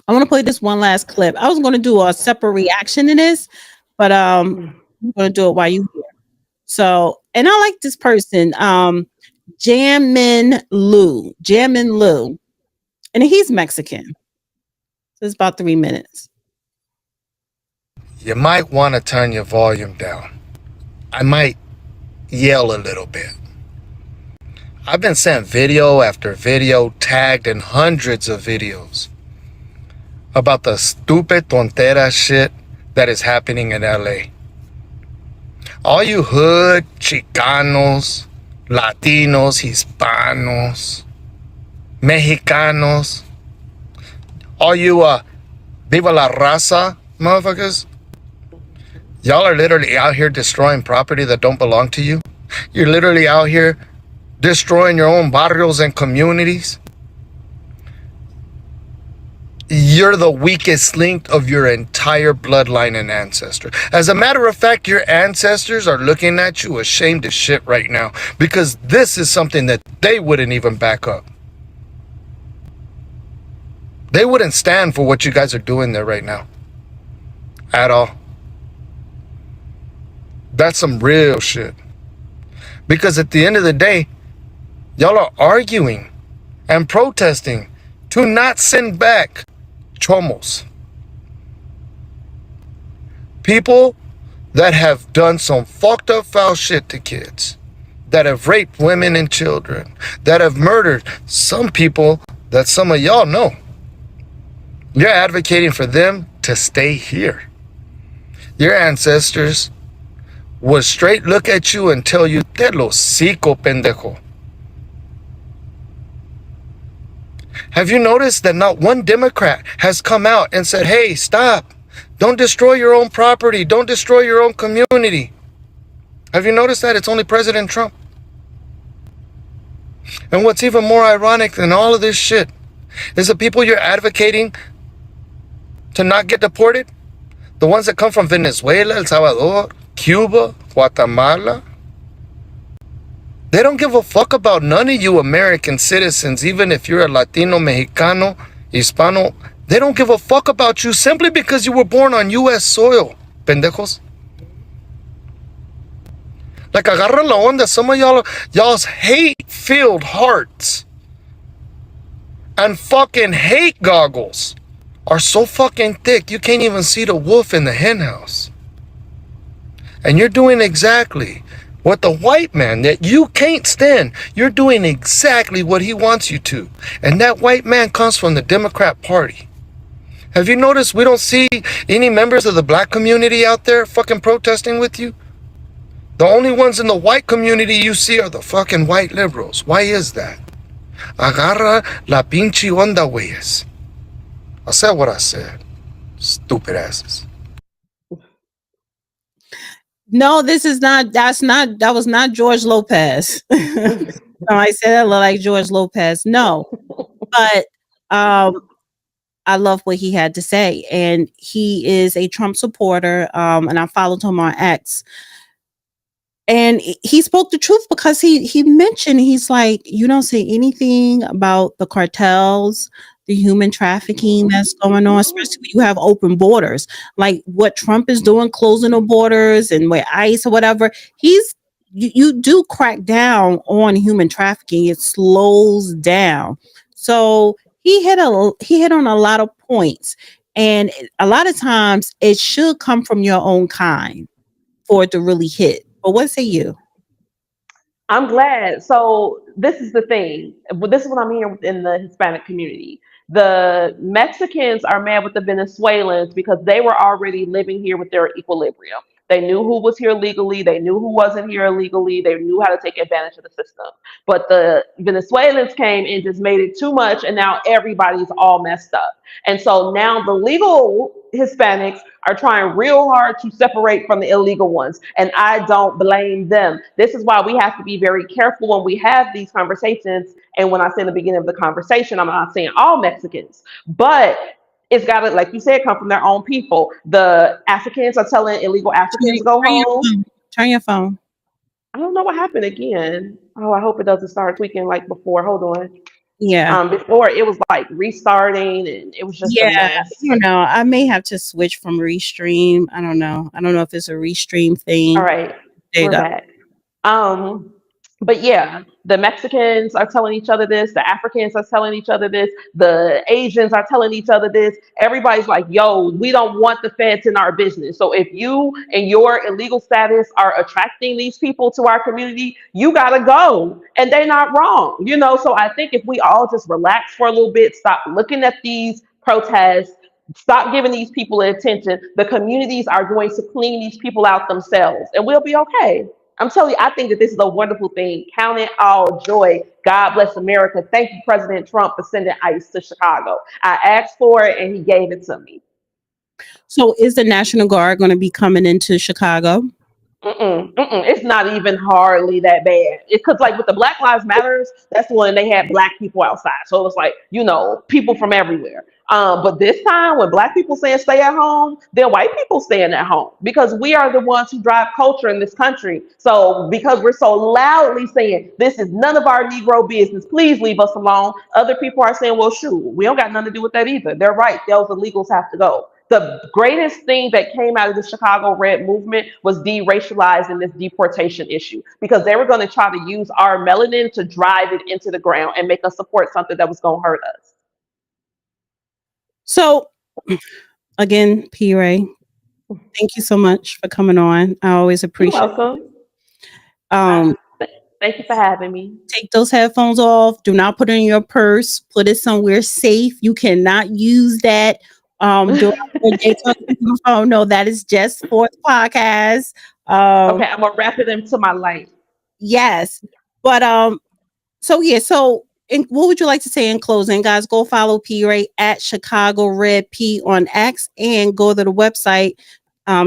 I want to play this one last clip. I was going to do a separate reaction to this, but I'm going to do it while you here. So, and I like this person, Jammin Lou, and he's Mexican. So it's about 3 minutes. You might want to turn your volume down. I might yell a little bit. I've been sent video after video, tagged in hundreds of videos about the stupid tontera shit that is happening in LA. All you hood, Chicanos, Latinos, Hispanos, Mexicanos, all you Viva la Raza motherfuckers, y'all are literally out here destroying property that don't belong to you. You're literally out here destroying your own barrios and communities. You're the weakest link of your entire bloodline and ancestor. As a matter of fact, your ancestors are looking at you ashamed as shit right now because this is something that they wouldn't even back up. They wouldn't stand for what you guys are doing there right now. At all. That's some real shit. Because at the end of the day, y'all are arguing and protesting to not send back chomos. People that have done some fucked up foul shit to kids, that have raped women and children, that have murdered some people that some of y'all know. You're advocating for them to stay here. Your ancestors would straight look at you and tell you, te lo hocico, pendejo. Have you noticed that not one Democrat has come out and said, hey, stop. Don't destroy your own property. Don't destroy your own community. Have you noticed that? It's only President Trump. And what's even more ironic than all of this shit is the people you're advocating to not get deported, the ones that come from Venezuela, El Salvador, Cuba, Guatemala, they don't give a fuck about none of you American citizens, even if you're a Latino, Mexicano, Hispano. They don't give a fuck about you simply because you were born on U.S. soil, pendejos. Like, agarra la onda, some of y'all's hate-filled hearts and fucking hate goggles are so fucking thick you can't even see the wolf in the henhouse. And you're doing exactly what the white man that you can't stand, you're doing exactly what he wants you to. And that white man comes from the Democrat Party. Have you noticed we don't see any members of the black community out there fucking protesting with you? The only ones in the white community you see are the fucking white liberals. Why is that? Agarra la pinche onda, güeyes. I said what I said. Stupid asses. No, this is not. That was not George Lopez. I said that look like George Lopez. No, but I love what he had to say, and he is a Trump supporter. And I followed him on X, and he spoke the truth because he mentioned, he's like, you don't say anything about the cartels, the human trafficking that's going on, especially when you have open borders, like what Trump is doing, closing the borders and with ICE or whatever. You do crack down on human trafficking. It slows down. So he hit on a lot of points, and a lot of times it should come from your own kind for it to really hit. But what say you? I'm glad. So this is the thing. This is what I'm hearing in the Hispanic community. The Mexicans are mad with the Venezuelans because they were already living here with their equilibrium. They knew who was here legally. They knew who wasn't here illegally. They knew how to take advantage of the system. But the Venezuelans came and just made it too much, and now everybody's all messed up. And so now the legal Hispanics are trying real hard to separate from the illegal ones. And I don't blame them. This is why we have to be very careful when we have these conversations. And when I say in the beginning of the conversation, I'm not saying all Mexicans, but it's got to, like you said, come from their own people. The Africans are telling illegal Africans go Turn your home. phone. Turn your phone. I don't know what happened again. Oh, I hope it doesn't start tweaking like before. Hold on. Yeah. Before it was like restarting and it was just a Yeah. mess. I may have to switch from Restream. I don't know. I don't know if it's a Restream All thing. right, There you we're go. back. Um, but yeah, the Mexicans are telling each other this, the Africans are telling each other this, the Asians are telling each other this. Everybody's like, yo, we don't want the feds in our business. So if you and your illegal status are attracting these people to our community, you gotta go. And they're not wrong, you know. So I think if we all just relax for a little bit, stop looking at these protests, stop giving these people attention, the communities are going to clean these people out themselves and we'll be okay. I'm telling you, I think that this is a wonderful thing. Count it all joy. God bless America. Thank you, President Trump, for sending ICE to Chicago. I asked for it and he gave it to me. So is the National Guard going to be coming into Chicago? It's not even hardly that bad. It's because, like, with the Black Lives Matters, that's when they had black people outside. So it was like, you know, people from everywhere. But this time, when black people saying stay at home, then white people staying at home because we are the ones who drive culture in this country. So because we're so loudly saying this is none of our Negro business, please leave us alone. Other people are saying, well, shoot, we don't got nothing to do with that either. They're right. Those illegals have to go. The greatest thing that came out of the Chicago Red movement was de-racializing this deportation issue because they were going to try to use our melanin to drive it into the ground and make us support something that was going to hurt us. So again, P. Ray, thank you so much for coming on. I always You're appreciate welcome. um Thank you for having me. take those headphones off. Do not put it in your purse. Put it somewhere safe. You cannot use that during the day talking on the phone. No, that is just for the podcast. Okay, I'm gonna wrap it into my light. Yes. But so yeah, so what would you like to say in closing, guys? Go follow P Ray at Chicago Red P on X and go to the website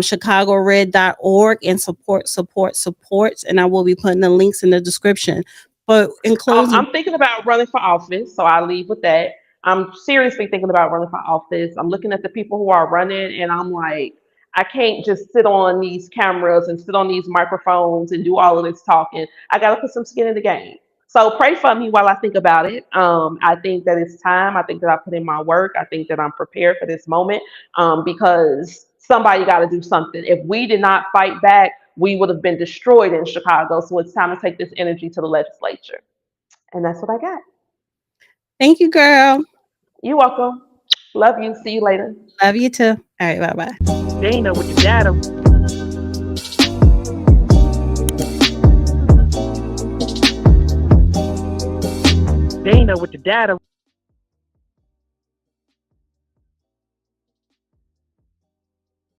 chicagored.org and supports. And I will be putting the links in the description. But in closing, I'm thinking about running for office, so I'll leave with that. I'm seriously thinking about running for office. I'm looking at the people who are running, and I'm like, I can't just sit on these cameras and sit on these microphones and do all of this talking. I got to put some skin in the game. So pray for me while I think about it. I think that it's time. I think that I put in my work. I think that I'm prepared for this moment because somebody got to do something. If we did not fight back, we would have been destroyed in Chicago. So it's time to take this energy to the legislature. And that's what I got. thank you, girl. You're welcome. Love you. See you later. Love you too. All right, bye-bye. Dana with the data. Dana with the data.